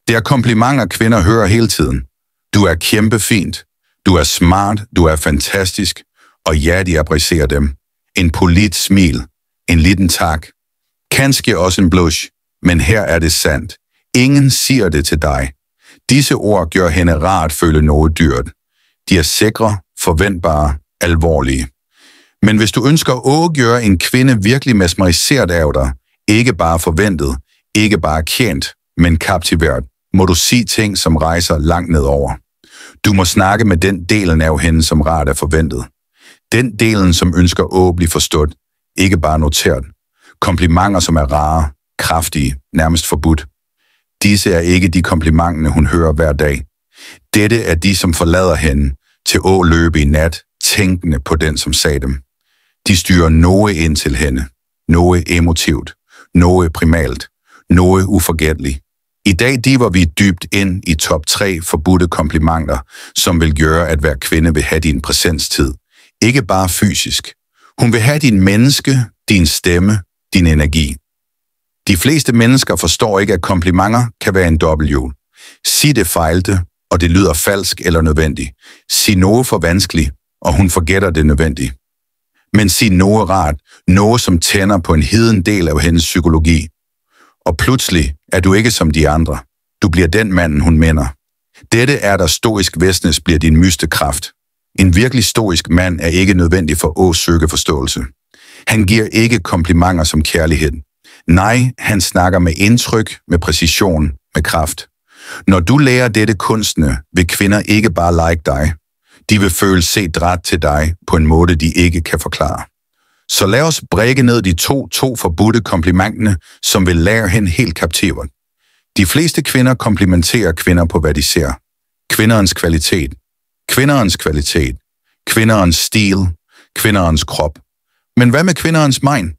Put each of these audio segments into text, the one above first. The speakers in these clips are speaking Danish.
Det er komplimenter, kvinder hører hele tiden. Du er kæmpefint. Du er smart. Du er fantastisk. Og ja, de apprecierer dem. En polit smil. En liten tak. Kanskje også en blush. Men her er det sandt. Ingen siger det til dig. Disse ord gør hende rart føle noget dyrt. De er sikre, forventbare, alvorlige. Men hvis du ønsker at gøre en kvinde virkelig mesmeriseret af dig, ikke bare forventet, ikke bare kendt, men kaptiveret, må du sige ting, som rejser langt nedover. Du må snakke med den delen af hende, som rart er forventet. Den delen, som ønsker at blive forstået, ikke bare noteret. Komplimenter, som er rare, kraftige, nærmest forbudt. Disse er ikke de komplimenter, hun hører hver dag. Dette er de, som forlader hende til at løbe i nat, tænkende på den, som sagde dem. De styrer noget ind til hende. Noget emotivt. Noget primalt. Noget uforgætteligt. I dag diver vi dybt ind i top 3 forbudte komplimenter, som vil gøre, at hver kvinde vil have din præsenstid. Ikke bare fysisk. Hun vil have din menneske, din stemme, din energi. De fleste mennesker forstår ikke, at komplimenter kan være en dobbelthjul. Sig det fejlte, og det lyder falsk eller nødvendigt. Sig noget for vanskeligt, og hun forgætter det nødvendige. Men sig noget rart, noget som tænder på en heden del af hendes psykologi. Og pludselig er du ikke som de andre. Du bliver den manden, hun mener. Dette er der stoisk Vestnes bliver din mystekraft. En virkelig stoisk mand er ikke nødvendig for at søge forståelse. Han giver ikke komplimenter som kærlighed. Nej, han snakker med indtryk, med præcision, med kraft. Når du lærer dette kunstne, vil kvinder ikke bare like dig. De vil føle set ret til dig på en måde, de ikke kan forklare. Så lad os brække ned de to forbudte komplimenterne, som vil lære hende helt kaptivert. De fleste kvinder komplimenterer kvinder på, hvad de ser. Kvinderens kvalitet. Kvinderens kvalitet. Kvinderens stil. Kvinderens krop. Men hvad med kvinderens mind?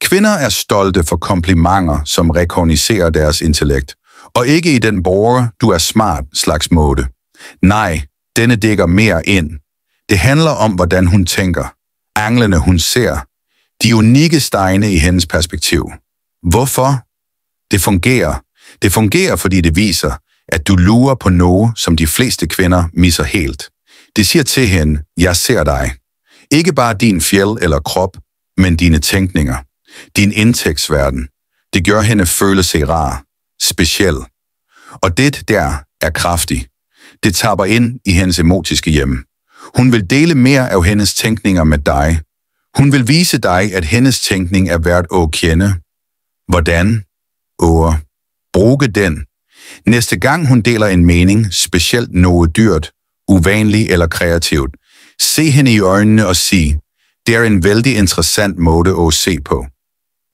Kvinder er stolte for komplimenter, som rekogniserer deres intellekt. Og ikke i den borger, du er smart slags måde. Nej, denne dækker mere ind. Det handler om, hvordan hun tænker. Anglene hun ser. De unikke stegne i hendes perspektiv. Hvorfor? Det fungerer. Det fungerer, fordi det viser, at du lurer på noget, som de fleste kvinder misser helt. Det siger til hende, jeg ser dig. Ikke bare din fjeld eller krop, men dine tænkninger. Din indtægtsverden. Det gør hende føle sig rar. Speciel. Og det der er kraftigt. Det tapper ind i hendes emotiske hjem. Hun vil dele mere af hendes tænkninger med dig. Hun vil vise dig, at hendes tænkning er værd at kende. Hvordan? Bruge den. Næste gang hun deler en mening, specielt noget dyrt, uvanligt eller kreativt, se hende i øjnene og sig, det er en vældig interessant måde at se på.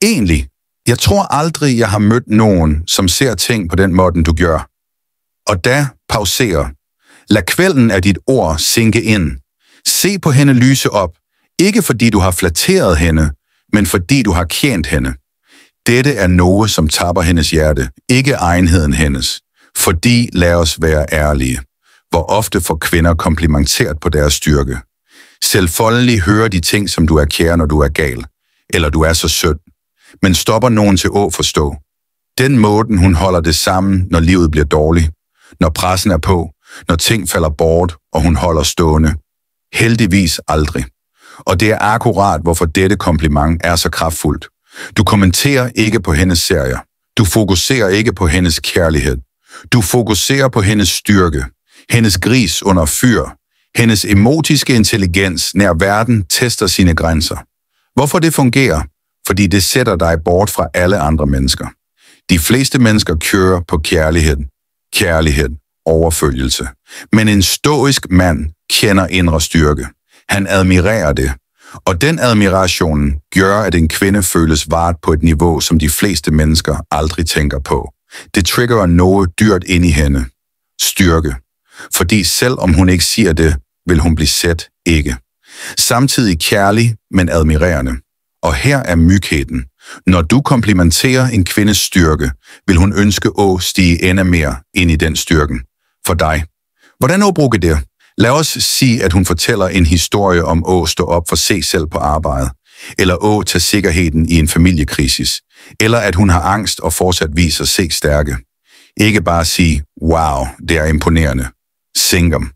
Egentlig, jeg tror aldrig, jeg har mødt nogen, som ser ting på den måde, du gør. Og da pauserer. Lad kvælden af dit ord sinke ind. Se på hende lyse op. Ikke fordi du har flatteret hende, men fordi du har kendt hende. Dette er noget, som tapper hendes hjerte, ikke egenheden hendes. Fordi, lad os være ærlige, hvor ofte får kvinder komplimenteret på deres styrke. Selvfølgelig hører de ting, som du er kær, når du er gal, eller du er så sød. Men stopper nogen til at forstå. Den måde, hun holder det sammen, når livet bliver dårligt, når pressen er på, når ting falder bort, og hun holder stående. Heldigvis aldrig. Og det er akkurat, hvorfor dette kompliment er så kraftfuldt. Du kommenterer ikke på hendes serier. Du fokuserer ikke på hendes kærlighed. Du fokuserer på hendes styrke, hendes gris under fyr, hendes emotiske intelligens, nær verden tester sine grænser. Hvorfor det fungerer? Fordi det sætter dig bort fra alle andre mennesker. De fleste mennesker kører på kærlighed, overfølgelse. Men en stoisk mand kender indre styrke. Han admirerer det. Og den admiration gør, at en kvinde føles vart på et niveau, som de fleste mennesker aldrig tænker på. Det trigger noget dyrt ind i hende. Styrke. Fordi selv om hun ikke siger det, vil hun blive set ikke. Samtidig kærlig, men admirerende. Og her er mygheden. Når du komplimenterer en kvindes styrke, vil hun ønske at stige endnu mere ind i den styrken. For dig. Hvordan bruge det? Lad os sige, at hun fortæller en historie om at stå op for sig selv på arbejde, eller at tage sikkerheden i en familiekrisis, eller at hun har angst og fortsat viser sig stærke. Ikke bare sige, wow, det er imponerende. Sink dem.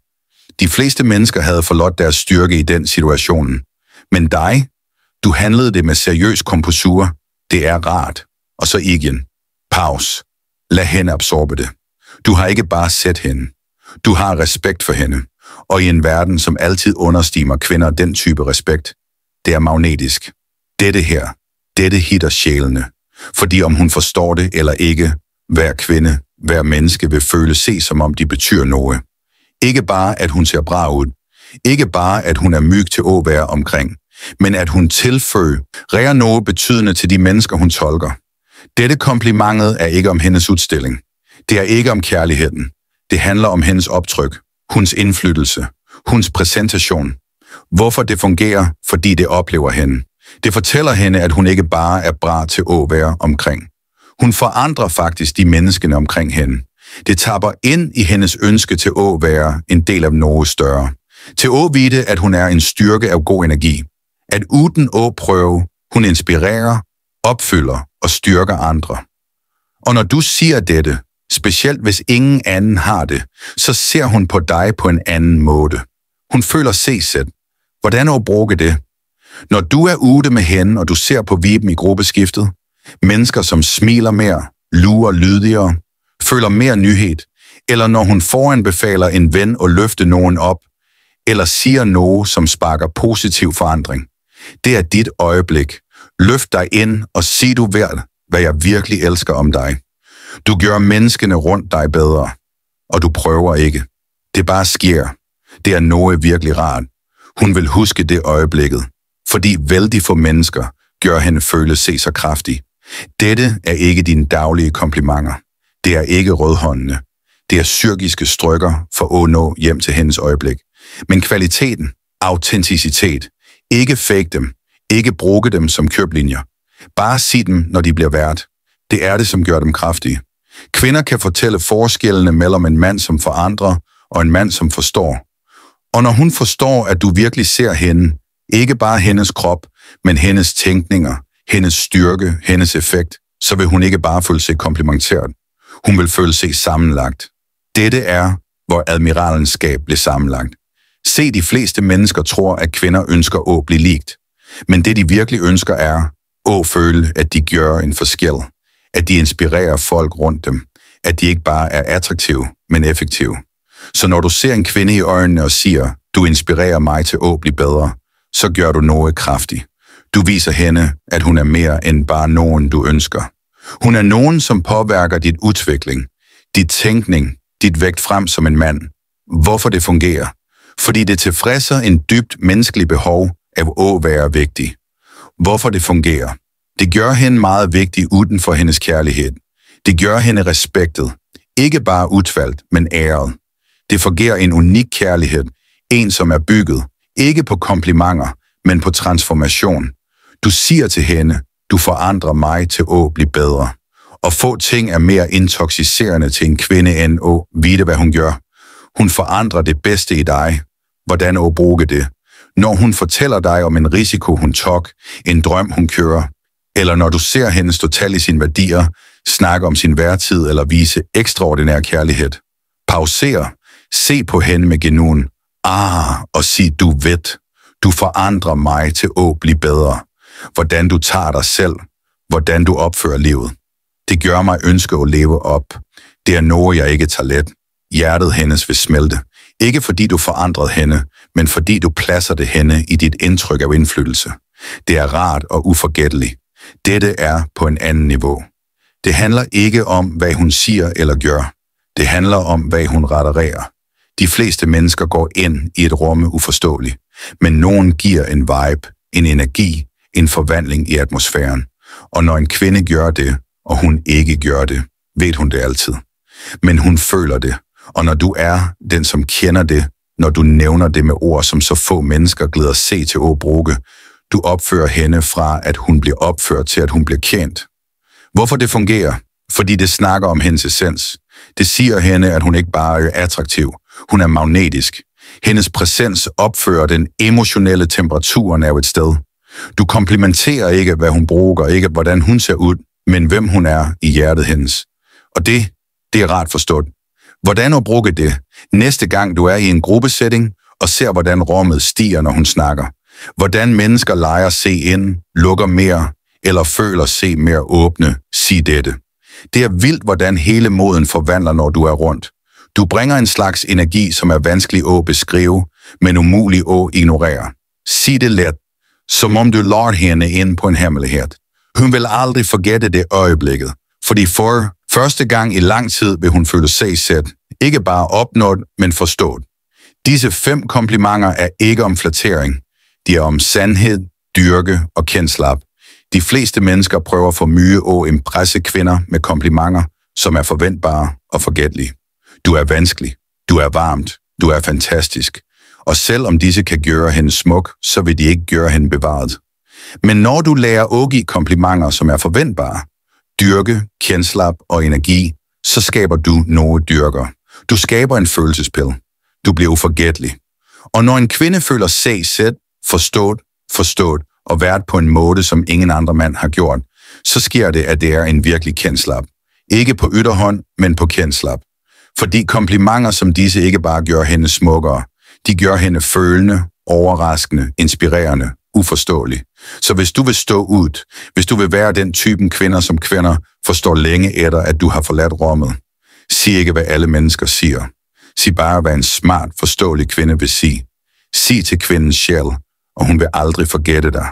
De fleste mennesker havde forladt deres styrke i den situation. Men dig, du handlede det med seriøs komposur. Det er rart. Og så igen. Pause. Lad hende absorbe det. Du har ikke bare set hende. Du har respekt for hende. Og i en verden, som altid understimer kvinder den type respekt, det er magnetisk. Dette hitter sjælene. Fordi om hun forstår det eller ikke, hver kvinde, hver menneske vil se som om de betyder noget. Ikke bare, at hun ser bra ud. Ikke bare, at hun er myg til at være omkring. Men at hun tilføjer noget betydende til de mennesker, hun tolker. Dette komplimentet er ikke om hendes udstilling. Det er ikke om kærligheden. Det handler om hendes optryk, hendes indflydelse, hendes præsentation. Hvorfor det fungerer? Fordi det oplever hende. Det fortæller hende, at hun ikke bare er bra til at være omkring. Hun forandrer faktisk de menneskene omkring hende. Det tapper ind i hendes ønske til at være en del af noget større. Til at vide, at hun er en styrke af god energi. At uden at prøve, hun inspirerer, opfylder og styrker andre. Og når du siger dette, specielt hvis ingen anden har det, så ser hun på dig på en anden måde. Hun føler sig. Hvordan at bruge det? Når du er ude med hende, og du ser på Viben i gruppeskiftet, mennesker som smiler mere, lurer lydigere, føler mere nyhed, eller når hun foranbefaler en ven at løfte nogen op, eller siger noget, som sparker positiv forandring. Det er dit øjeblik. Løft dig ind og sig du hvad jeg virkelig elsker om dig. Du gør menneskene rundt dig bedre, og du prøver ikke. Det bare sker. Det er noget virkelig rart. Hun vil huske det øjeblikket, fordi vældig få mennesker gør hende føle sig så kraftig. Dette er ikke dine daglige komplimenter. Det er ikke rødhåndene. Det er psykiske strykker for at nå hjem til hendes øjeblik. Men kvaliteten, autenticitet, ikke fake dem, ikke bruge dem som køblinjer. Bare sig dem, når de bliver værd. Det er det, som gør dem kraftige. Kvinder kan fortælle forskellene mellem en mand, som forandrer, og en mand, som forstår. Og når hun forstår, at du virkelig ser hende, ikke bare hendes krop, men hendes tænkninger, hendes styrke, hendes effekt, så vil hun ikke bare føle sig komplimenteret. Hun vil føle sig sammenlagt. Dette er, hvor admiralens skab blev sammenlagt. Se, de fleste mennesker tror, at kvinder ønsker at blive likt. Men det, de virkelig ønsker, er at føle, at de gør en forskel. At de inspirerer folk rundt dem. At de ikke bare er attraktive, men effektive. Så når du ser en kvinde i øjnene og siger, du inspirerer mig til at blive bedre, så gør du noget kraftigt. Du viser hende, at hun er mere end bare nogen, du ønsker. Hun er nogen, som påvirker dit udvikling, dit tænkning, dit vægt frem som en mand. Hvorfor det fungerer? Fordi det tilfredser en dybt menneskelig behov af at være vigtig. Hvorfor det fungerer? Det gør hende meget vigtig uden for hendes kærlighed. Det gør hende respektet. Ikke bare udvalgt, men æret. Det fungerer en unik kærlighed. En, som er bygget. Ikke på komplimenter, men på transformation. Du siger til hende, du forandrer mig til at blive bedre. Og få ting er mere intoxicerende til en kvinde end at vide, hvad hun gør. Hun forandrer det bedste i dig. Hvordan at bruge det? Når hun fortæller dig om en risiko, hun tog, en drøm, hun kører, eller når du ser hende stå tal i sine værdier, snakke om sin værtid eller vise ekstraordinær kærlighed. Pauser, se på hende med genuen, og sig, du ved, du forandrer mig til at blive bedre. Hvordan du tager dig selv, hvordan du opfører livet. Det gør mig ønske at leve op. Det er noget, jeg ikke tager let. Hjertet hendes vil smelte. Ikke fordi du forandrede hende, men fordi du pladser det hende i dit indtryk af indflydelse. Det er rart og uforgætteligt. Dette er på en anden niveau. Det handler ikke om, hvad hun siger eller gør. Det handler om, hvad hun retererer. De fleste mennesker går ind i et rum uforståeligt, men nogen giver en vibe, en energi, en forvandling i atmosfæren. Og når en kvinde gør det, og hun ikke gør det, ved hun det altid. Men hun føler det, og når du er den, som kender det, når du nævner det med ord, som så få mennesker glæder sig til at bruge, du opfører hende fra, at hun bliver opført til, at hun bliver kendt. Hvorfor det fungerer? Fordi det snakker om hendes essens. Det siger hende, at hun ikke bare er attraktiv. Hun er magnetisk. Hendes præsens opfører den emotionelle temperaturen af et sted. Du komplimenterer ikke, hvad hun bruger, ikke hvordan hun ser ud, men hvem hun er i hjertet hendes. Og det Det er rart forstået. Hvordan at bruge det næste gang du er i en gruppesætning og ser, hvordan rummet stiger, når hun snakker. Hvordan mennesker leger se ind, lukker mere eller føler se mere åbne. Sig dette. Det er vildt, hvordan hele moden forvandler, når du er rundt. Du bringer en slags energi, som er vanskelig at beskrive, men umulig at ignorere. Sig det let, som om du lader hende ind på en hemmelighed. Hun vil aldrig forgætte det øjeblikket, fordi for første gang i lang tid vil hun føle sig set, ikke bare opnået, men forstået. Disse 5 komplimenter er ikke om flattering. De er om sandhed, dyrke og kendskab. De fleste mennesker prøver for mye at impresse kvinder med komplimenter, som er forventbare og forgættelige. Du er vanskelig, du er varmt, du er fantastisk. Og selvom disse kan gøre hende smuk, så vil de ikke gøre hende bevaret. Men når du lærer at give komplimenter, som er forventbare, dyrke, kendskab og energi, så skaber du noget dyrker. Du skaber en følelsespil. Du bliver uforgættelig. Og når en kvinde føler sig set, forstået og været på en måde, som ingen andre mand har gjort, så sker det, at det er en virkelig kendskab. Ikke på ytterhånd, men på kendskab. Fordi komplimenter som disse ikke bare gør hende smukkere, de gør hende følende, overraskende, inspirerende, uforståelig. Så hvis du vil stå ud, hvis du vil være den typen kvinder, som kvinder forstår længe efter, at du har forladt rummet, sig ikke, hvad alle mennesker siger. Sig bare, hvad en smart, forståelig kvinde vil sige. Sig til kvindens sjæl, og hun vil aldrig forgætte dig.